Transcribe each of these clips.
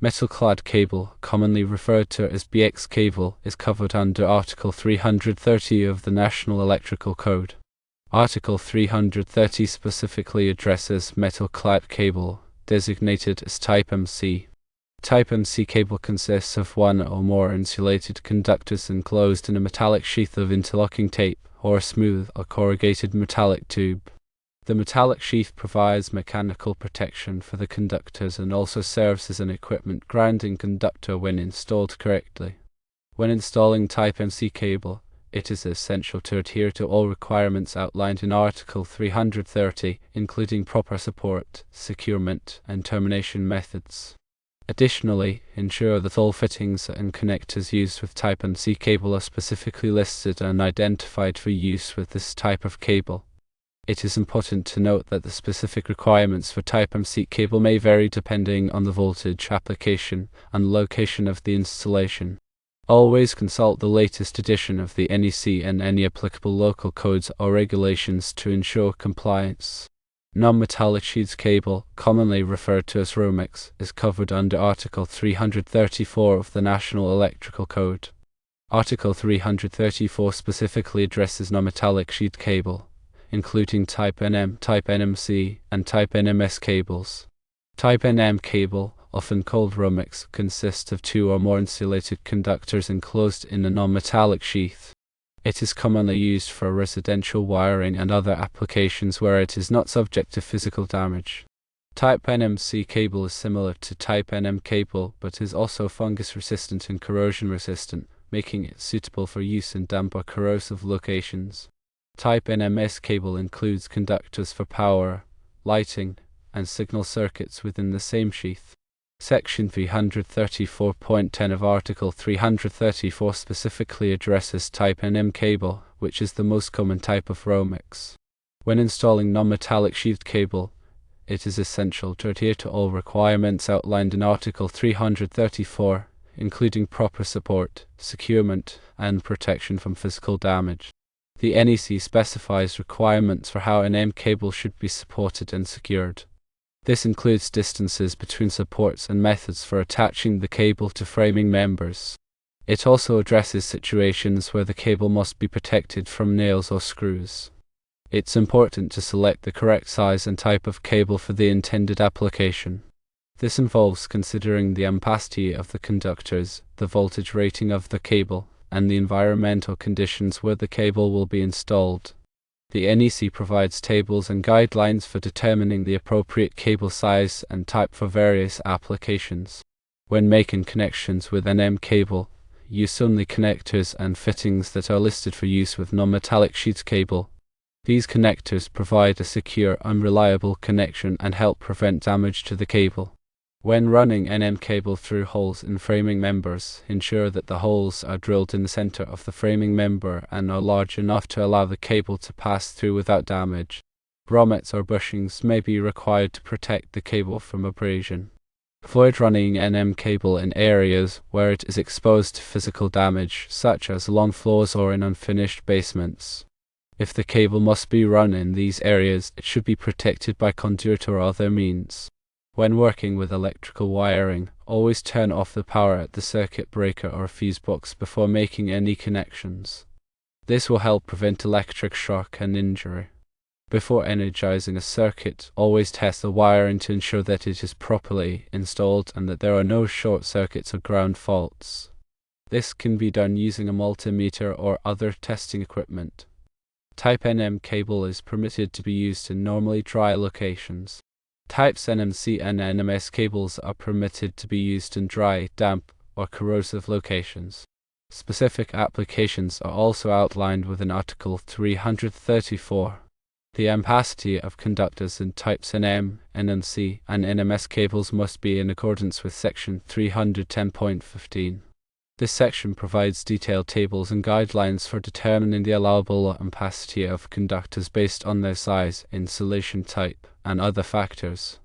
Metal-clad cable, commonly referred to as BX cable, is covered under Article 330 of the National Electrical Code. Article 330 specifically addresses metal-clad cable, designated as Type MC. Type MC cable consists of one or more insulated conductors enclosed in a metallic sheath of interlocking tape, or a smooth or corrugated metallic tube. The metallic sheath provides mechanical protection for the conductors and also serves as an equipment grounding conductor when installed correctly. When installing Type MC cable, it is essential to adhere to all requirements outlined in Article 330, including proper support, securement, and termination methods. Additionally, ensure that all fittings and connectors used with Type MC cable are specifically listed and identified for use with this type of cable. It is important to note that the specific requirements for Type MC cable may vary depending on the voltage, application, and location of the installation. Always consult the latest edition of the NEC and any applicable local codes or regulations to ensure compliance. Non-metallic-sheathed cable, commonly referred to as Romex, is covered under Article 334 of the National Electrical Code. Article 334 specifically addresses non-metallic-sheathed cable, including Type NM, Type NMC, and Type NMS cables. Type NM cable, often called Romex, consists of two or more insulated conductors enclosed in a non-metallic sheath. It is commonly used for residential wiring and other applications where it is not subject to physical damage. Type NMC cable is similar to Type NM cable but is also fungus-resistant and corrosion-resistant, making it suitable for use in damp or corrosive locations. Type NMS cable includes conductors for power, lighting, and signal circuits within the same sheath. Section 334.10 of Article 334 specifically addresses Type NM cable, which is the most common type of Romex. When installing non-metallic sheathed cable, it is essential to adhere to all requirements outlined in Article 334, including proper support, securement, and protection from physical damage. The NEC specifies requirements for how an M cable should be supported and secured. This includes distances between supports and methods for attaching the cable to framing members. It also addresses situations where the cable must be protected from nails or screws. It's important to select the correct size and type of cable for the intended application. This involves considering the ampacity of the conductors, the voltage rating of the cable, and the environmental conditions where the cable will be installed. The NEC provides tables and guidelines for determining the appropriate cable size and type for various applications. When making connections with an M cable, use only connectors and fittings that are listed for use with non-metallic sheathed cable. These connectors provide a secure and reliable connection and help prevent damage to the cable. When running an M cable through holes in framing members, ensure that the holes are drilled in the center of the framing member and are large enough to allow the cable to pass through without damage. Grommets or bushings may be required to protect the cable from abrasion. Avoid running an M cable in areas where it is exposed to physical damage, such as along floors or in unfinished basements. If the cable must be run in these areas, it should be protected by conduit or other means. When working with electrical wiring, always turn off the power at the circuit breaker or fuse box before making any connections. This will help prevent electric shock and injury. Before energizing a circuit, always test the wiring to ensure that it is properly installed and that there are no short circuits or ground faults. This can be done using a multimeter or other testing equipment. Type NM cable is permitted to be used in normally dry locations. Types NMC and NMS cables are permitted to be used in dry, damp, or corrosive locations. Specific applications are also outlined within Article 334. The ampacity of conductors in types NM, NMC, and NMS cables must be in accordance with Section 310.15. This section provides detailed tables and guidelines for determining the allowable ampacity of conductors based on their size, insulation type, and other factors.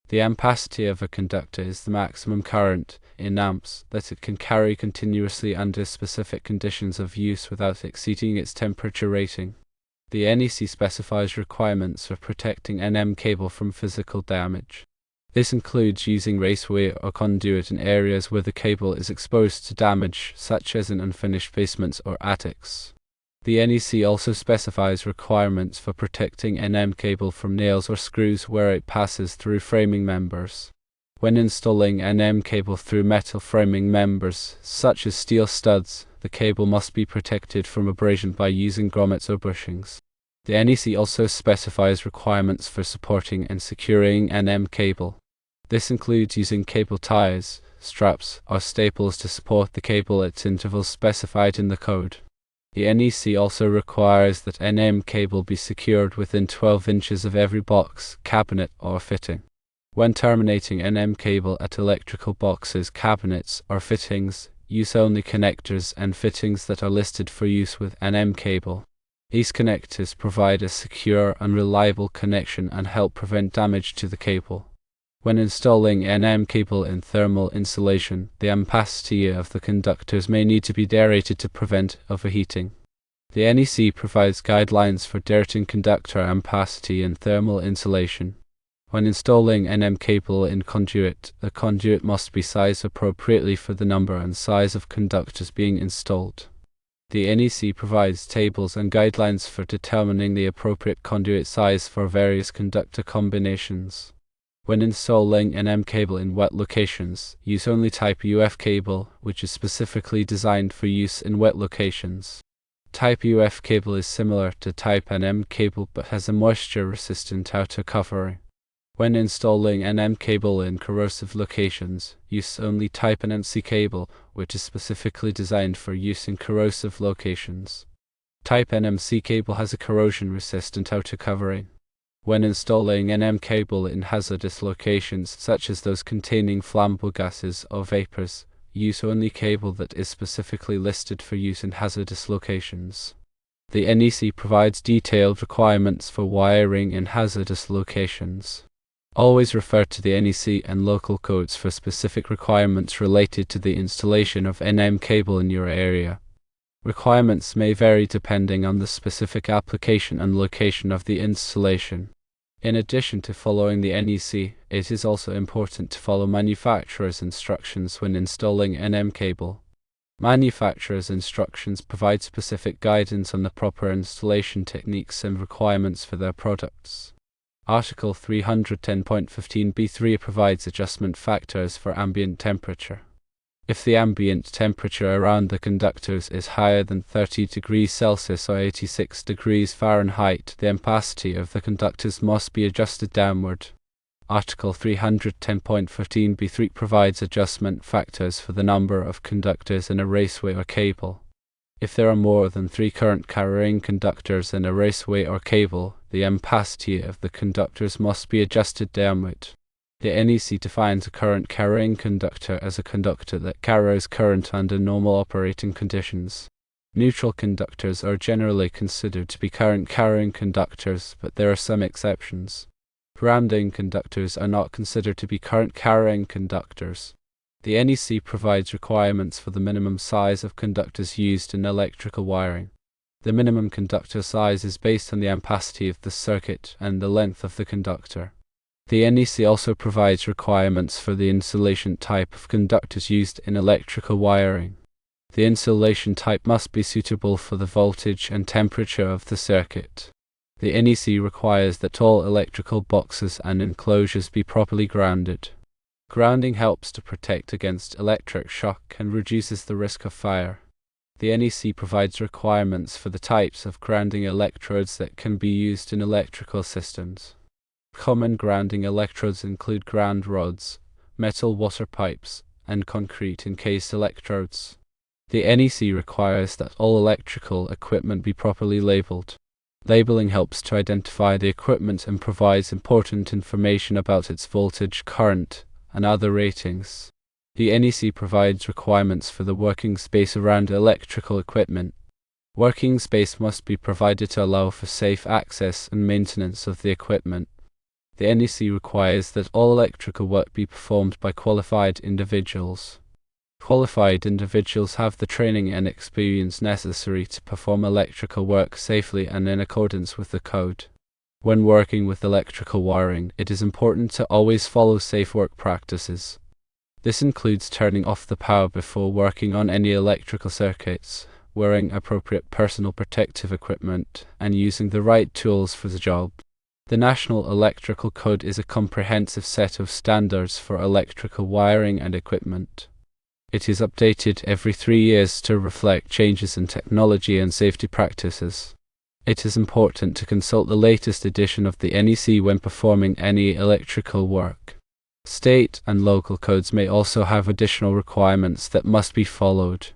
The ampacity of a conductor is the maximum current, in amps, that it can carry continuously under specific conditions of use without exceeding its temperature rating. The NEC specifies requirements for protecting NM cable from physical damage. This includes using raceway or conduit in areas where the cable is exposed to damage, such as in unfinished basements or attics. The NEC also specifies requirements for protecting NM cable from nails or screws where it passes through framing members. When installing NM cable through metal framing members, such as steel studs, the cable must be protected from abrasion by using grommets or bushings. The NEC also specifies requirements for supporting and securing NM cable. This includes using cable ties, straps, or staples to support the cable at intervals specified in the code. The NEC also requires that NM cable be secured within 12 inches of every box, cabinet, or fitting. When terminating NM cable at electrical boxes, cabinets, or fittings, use only connectors and fittings that are listed for use with NM cable. These connectors provide a secure and reliable connection and help prevent damage to the cable. When installing NM cable in thermal insulation, the ampacity of the conductors may need to be deaerated to prevent overheating. The NEC provides guidelines for deaerating conductor ampacity in thermal insulation. When installing NM cable in conduit, the conduit must be sized appropriately for the number and size of conductors being installed. The NEC provides tables and guidelines for determining the appropriate conduit size for various conductor combinations. When installing NM cable in wet locations, use only Type UF cable, which is specifically designed for use in wet locations. Type UF cable is similar to Type NM cable but has a moisture-resistant outer covering. When installing NM cable in corrosive locations, use only Type NMC cable, which is specifically designed for use in corrosive locations. Type NMC cable has a corrosion-resistant outer covering. When installing NM cable in hazardous locations, such as those containing flammable gases or vapors, use only cable that is specifically listed for use in hazardous locations. The NEC provides detailed requirements for wiring in hazardous locations. Always refer to the NEC and local codes for specific requirements related to the installation of NM cable in your area. Requirements may vary depending on the specific application and location of the installation. In addition to following the NEC, it is also important to follow manufacturer's instructions when installing NM cable. Manufacturer's instructions provide specific guidance on the proper installation techniques and requirements for their products. Article 310.15b3 provides adjustment factors for ambient temperature. If the ambient temperature around the conductors is higher than 30 degrees Celsius or 86 degrees Fahrenheit, the ampacity of the conductors must be adjusted downward. Article 310.15b3 provides adjustment factors for the number of conductors in a raceway or cable. If there are more than 3 current carrying conductors in a raceway or cable, the ampacity of the conductors must be adjusted downward. The NEC defines a current carrying conductor as a conductor that carries current under normal operating conditions. Neutral conductors are generally considered to be current carrying conductors, but there are some exceptions. Grounding conductors are not considered to be current carrying conductors. The NEC provides requirements for the minimum size of conductors used in electrical wiring. The minimum conductor size is based on the ampacity of the circuit and the length of the conductor. The NEC also provides requirements for the insulation type of conductors used in electrical wiring. The insulation type must be suitable for the voltage and temperature of the circuit. The NEC requires that all electrical boxes and enclosures be properly grounded. Grounding helps to protect against electric shock and reduces the risk of fire. The NEC provides requirements for the types of grounding electrodes that can be used in electrical systems. Common grounding electrodes include ground rods, metal water pipes, and concrete encased electrodes. The NEC requires that all electrical equipment be properly labeled. Labeling helps to identify the equipment and provides important information about its voltage, current, and other ratings. The NEC provides requirements for the working space around electrical equipment. Working space must be provided to allow for safe access and maintenance of the equipment. The NEC requires that all electrical work be performed by qualified individuals. Qualified individuals have the training and experience necessary to perform electrical work safely and in accordance with the code. When working with electrical wiring, it is important to always follow safe work practices. This includes turning off the power before working on any electrical circuits, wearing appropriate personal protective equipment, and using the right tools for the job. The National Electrical Code is a comprehensive set of standards for electrical wiring and equipment. It is updated every 3 years to reflect changes in technology and safety practices. It is important to consult the latest edition of the NEC when performing any electrical work. State and local codes may also have additional requirements that must be followed.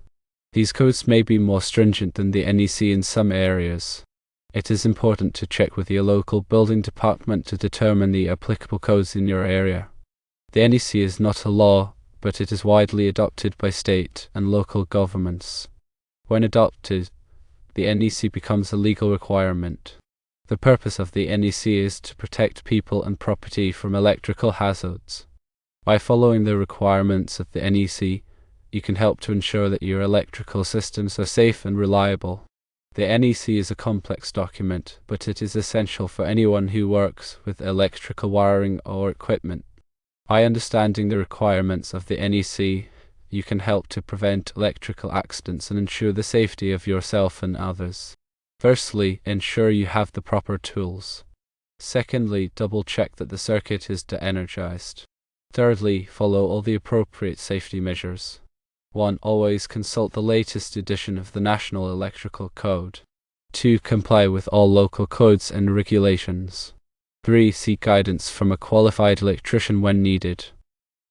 These codes may be more stringent than the NEC in some areas. It is important to check with your local building department to determine the applicable codes in your area. The NEC is not a law, but it is widely adopted by state and local governments. When adopted, the NEC becomes a legal requirement. The purpose of the NEC is to protect people and property from electrical hazards. By following the requirements of the NEC, you can help to ensure that your electrical systems are safe and reliable. The NEC is a complex document, but it is essential for anyone who works with electrical wiring or equipment. By understanding the requirements of the NEC, you can help to prevent electrical accidents and ensure the safety of yourself and others. Firstly, ensure you have the proper tools. Secondly, double-check that the circuit is de-energized. Thirdly, follow all the appropriate safety measures. 1. Always consult the latest edition of the National Electrical Code. 2. Comply with all local codes and regulations. 3. Seek guidance from a qualified electrician when needed.